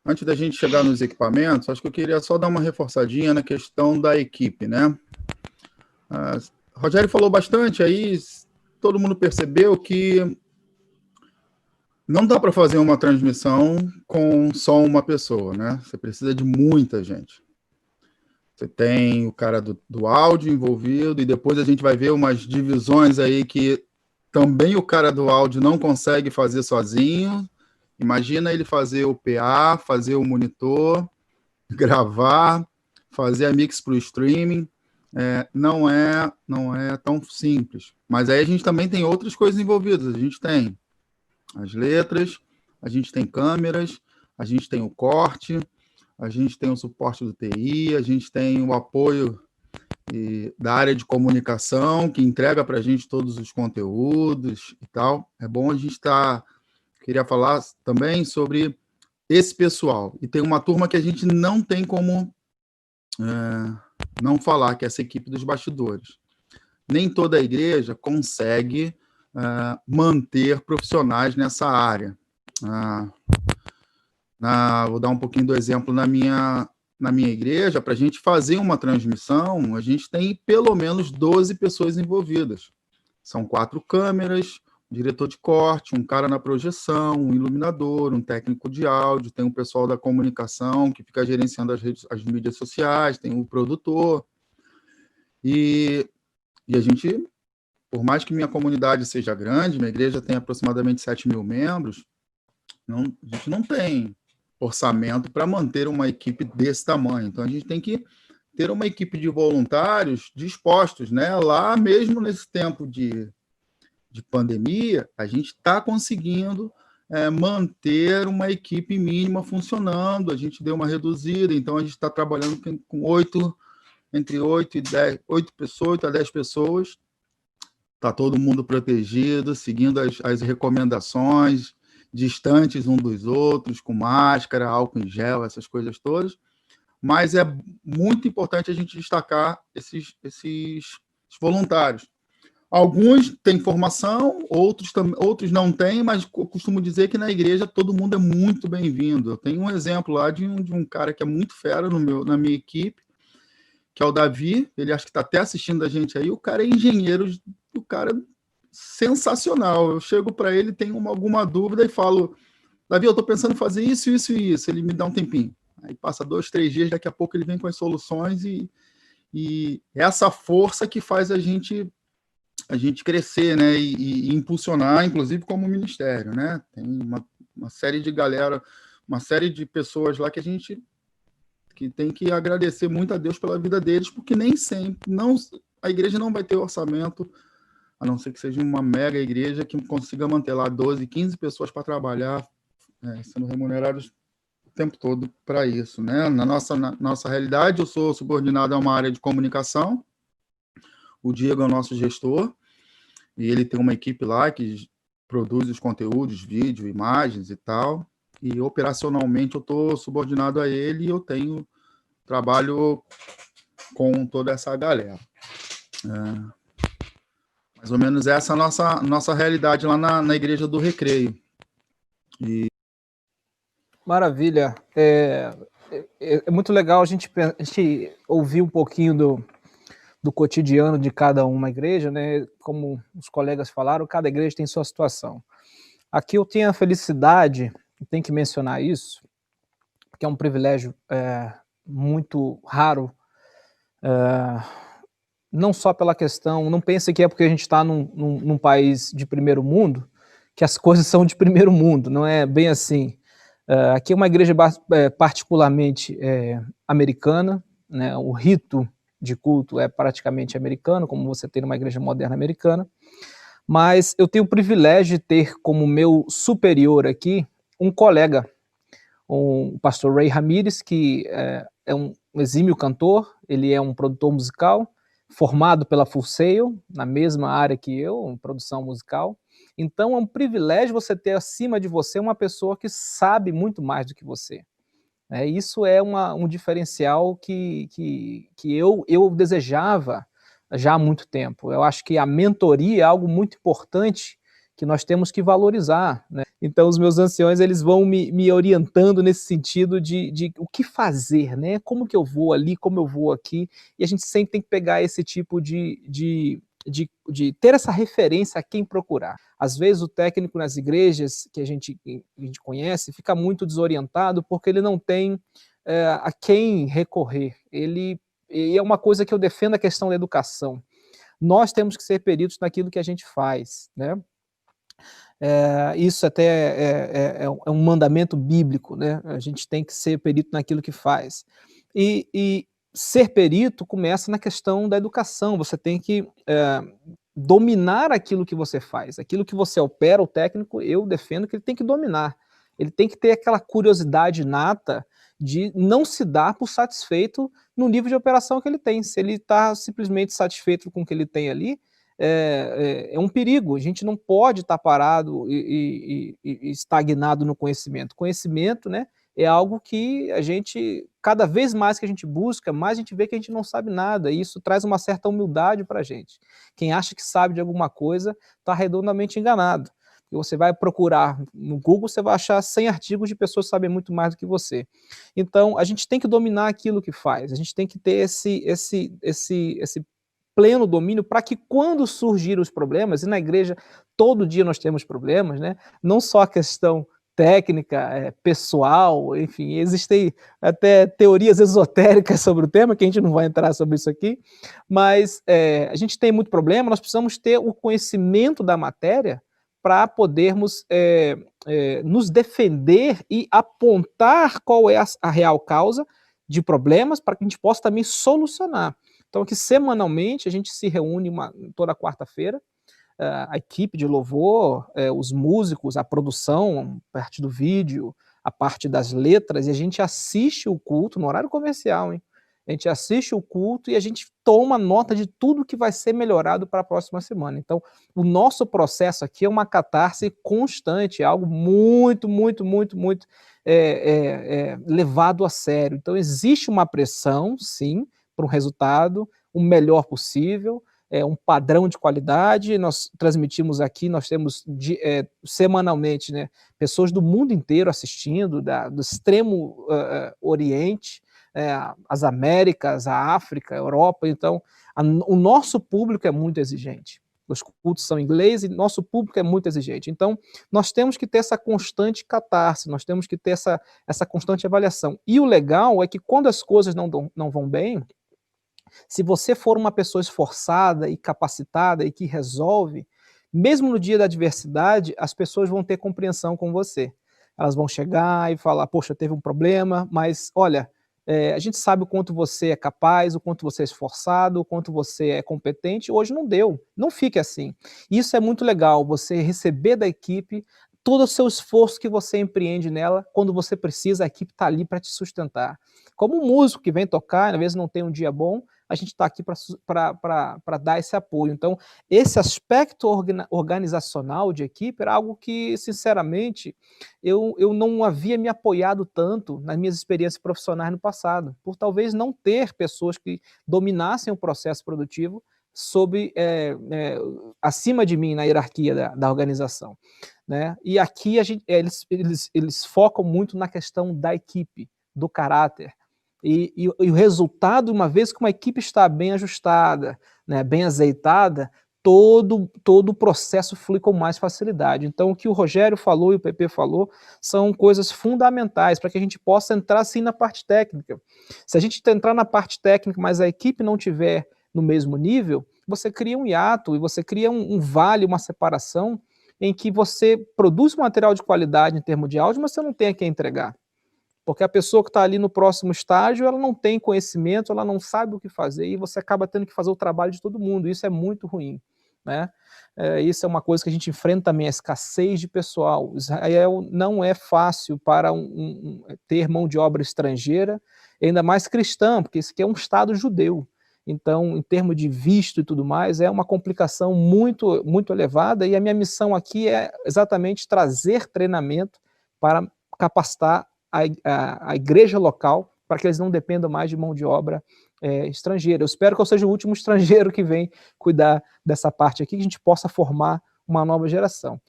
Antes da gente chegar nos equipamentos, acho que eu queria só dar uma reforçadinha na questão da equipe, né? Rogério falou bastante aí, todo mundo percebeu que não dá para fazer uma transmissão com só uma pessoa, né? Você precisa de muita gente. Você tem o cara do áudio envolvido, e depois a gente vai ver umas divisões aí que também o cara do áudio não consegue fazer sozinho. Imagina ele fazer o PA, fazer o monitor, gravar, fazer a mix para o streaming. Não é tão simples. Mas aí a gente também tem outras coisas envolvidas. A gente tem as letras, a gente tem câmeras, a gente tem o corte, a gente tem o suporte do TI, a gente tem o apoio da área de comunicação, que entrega para a gente todos os conteúdos e tal. É bom a gente estar... Queria falar também sobre esse pessoal. E tem uma turma que a gente não tem como não falar, que é essa equipe dos bastidores. Nem toda a igreja consegue manter profissionais nessa área. Vou dar um pouquinho do exemplo na minha igreja. Para a gente fazer uma transmissão, a gente tem pelo menos 12 pessoas envolvidas. São 4 câmeras, um diretor de corte, um cara na projeção, um iluminador, um técnico de áudio, tem um pessoal da comunicação que fica gerenciando as mídias sociais, tem um produtor. E a gente, por mais que minha comunidade seja grande, minha igreja tem aproximadamente 7.000 membros, a gente não tem orçamento para manter uma equipe desse tamanho. Então, a gente tem que ter uma equipe de voluntários dispostos, né? Lá mesmo nesse tempo de pandemia, a gente está conseguindo manter uma equipe mínima funcionando. A gente deu uma reduzida, então a gente está trabalhando com entre 8 a 10 pessoas. Está todo mundo protegido, seguindo as recomendações, distantes uns dos outros, com máscara, álcool em gel, essas coisas todas. Mas é muito importante a gente destacar esses voluntários. Alguns têm formação, outros não têm, mas eu costumo dizer que na igreja todo mundo é muito bem-vindo. Eu tenho um exemplo lá de um cara que é muito fera na minha equipe, que é o Davi. Ele acho que está até assistindo a gente aí. O cara é engenheiro, o cara é sensacional. Eu chego para ele, tenho alguma dúvida e falo: Davi, eu estou pensando em fazer isso, isso e isso. Ele me dá um tempinho. Aí passa 2, 3 dias, daqui a pouco ele vem com as soluções, e essa força que faz a gente crescer, né, e impulsionar, inclusive como ministério, né? Tem uma série de galera, uma série de pessoas lá que a gente tem que agradecer muito a Deus pela vida deles, porque nem sempre, a igreja não vai ter orçamento, a não ser que seja uma mega igreja que consiga manter lá 12, 15 pessoas para trabalhar, sendo remunerados o tempo todo para isso, né? Na nossa realidade, eu sou subordinado a uma área de comunicação, o Diego é o nosso gestor, e ele tem uma equipe lá que produz os conteúdos, vídeo, imagens e tal, e operacionalmente eu estou subordinado a ele e eu tenho trabalho com toda essa galera. Mais ou menos essa é a nossa realidade lá na Igreja do Recreio. Maravilha. É muito legal a gente ouvir um pouquinho do cotidiano de cada uma igreja, né? Como os colegas falaram, cada igreja tem sua situação. Aqui eu tenho a felicidade, tenho que mencionar isso, que é um privilégio muito raro, não só pela questão, não pense que é porque a gente está num país de primeiro mundo, que as coisas são de primeiro mundo, não é bem assim. Aqui é uma igreja particularmente americana, né? O rito de culto é praticamente americano, como você tem numa igreja moderna americana, mas eu tenho o privilégio de ter como meu superior aqui um colega, o pastor Ray Ramirez, que é um exímio cantor, ele é um produtor musical, formado pela Full Sail, na mesma área que eu, produção musical. Então é um privilégio você ter acima de você uma pessoa que sabe muito mais do que você. Isso é um diferencial que eu desejava já há muito tempo. Eu acho que a mentoria é algo muito importante que nós temos que valorizar, né? Então, os meus anciões, eles vão me orientando nesse sentido de o que fazer, né? Como que eu vou ali, como eu vou aqui, e a gente sempre tem que pegar esse tipo de ter essa referência a quem procurar. Às vezes o técnico nas igrejas que a gente conhece fica muito desorientado porque ele não tem a quem recorrer. E é uma coisa que eu defendo, a questão da educação. Nós temos que ser peritos naquilo que a gente faz, né? Isso até é um mandamento bíblico, né? A gente tem que ser perito naquilo que faz. E ser perito começa na questão da educação. Você tem que dominar aquilo que você faz. Aquilo que você opera, o técnico, eu defendo que ele tem que dominar. Ele tem que ter aquela curiosidade inata de não se dar por satisfeito no nível de operação que ele tem. Se ele está simplesmente satisfeito com o que ele tem ali, é um perigo. A gente não pode estar parado e estagnado no conhecimento. Conhecimento, né, é algo que a gente, cada vez mais que a gente busca, mais a gente vê que a gente não sabe nada, e isso traz uma certa humildade para a gente. Quem acha que sabe de alguma coisa está redondamente enganado. E você vai procurar no Google, você vai achar 100 artigos de pessoas que sabem muito mais do que você. Então, a gente tem que dominar aquilo que faz, a gente tem que ter esse pleno domínio para que quando surgirem os problemas, e na igreja todo dia nós temos problemas, né? Não só a questão técnica, pessoal, enfim, existem até teorias esotéricas sobre o tema, que a gente não vai entrar sobre isso aqui, mas a gente tem muito problema, nós precisamos ter o conhecimento da matéria para podermos nos defender e apontar qual é a real causa de problemas para que a gente possa também solucionar. Então, aqui semanalmente a gente se reúne toda quarta-feira, a equipe de louvor, os músicos, a produção, a parte do vídeo, a parte das letras, e a gente assiste o culto no horário comercial, hein? A gente assiste o culto e a gente toma nota de tudo que vai ser melhorado para a próxima semana. Então, o nosso processo aqui é uma catarse constante, é algo muito, muito, muito, muito levado a sério. Então, existe uma pressão, sim, para um resultado o melhor possível, um padrão de qualidade. Nós transmitimos aqui, nós temos semanalmente, né, pessoas do mundo inteiro assistindo, do extremo Oriente, as Américas, a África, a Europa. Então, o nosso público é muito exigente. Os cultos são em inglês e nosso público é muito exigente. Então, nós temos que ter essa constante catarse, nós temos que ter essa constante avaliação. E o legal é que quando as coisas não vão bem, se você for uma pessoa esforçada e capacitada e que resolve, mesmo no dia da adversidade, as pessoas vão ter compreensão com você. Elas vão chegar e falar, poxa, teve um problema, mas olha, a gente sabe o quanto você é capaz, o quanto você é esforçado, o quanto você é competente, hoje não deu, não fique assim. Isso é muito legal, você receber da equipe todo o seu esforço que você empreende nela, quando você precisa, a equipe está ali para te sustentar. Como um músico que vem tocar, às vezes não tem um dia bom, a gente está aqui para dar esse apoio. Então, esse aspecto organizacional de equipe era algo que, sinceramente, eu não havia me apoiado tanto nas minhas experiências profissionais no passado, por talvez não ter pessoas que dominassem o processo produtivo acima de mim na hierarquia da organização, né? E aqui eles focam muito na questão da equipe, do caráter. E o resultado, uma vez que uma equipe está bem ajustada, né, bem azeitada, todo o processo flui com mais facilidade. Então, o que o Rogério falou e o PP falou são coisas fundamentais para que a gente possa entrar, sim, na parte técnica. Se a gente entrar na parte técnica, mas a equipe não tiver no mesmo nível, você cria um hiato e você cria um vale, uma separação, em que você produz um material de qualidade em termos de áudio, mas você não tem a quem entregar. Porque a pessoa que está ali no próximo estágio, ela não tem conhecimento, ela não sabe o que fazer, e você acaba tendo que fazer o trabalho de todo mundo. Isso é muito ruim, né? Isso é uma coisa que a gente enfrenta também, a escassez de pessoal. Israel não é fácil para ter mão de obra estrangeira, ainda mais cristã, porque isso aqui é um estado judeu. Então, em termos de visto e tudo mais, é uma complicação muito, muito elevada, e a minha missão aqui é exatamente trazer treinamento para capacitar a igreja local, para que eles não dependam mais de mão de obra estrangeira. Eu espero que eu seja o último estrangeiro que vem cuidar dessa parte aqui, que a gente possa formar uma nova geração.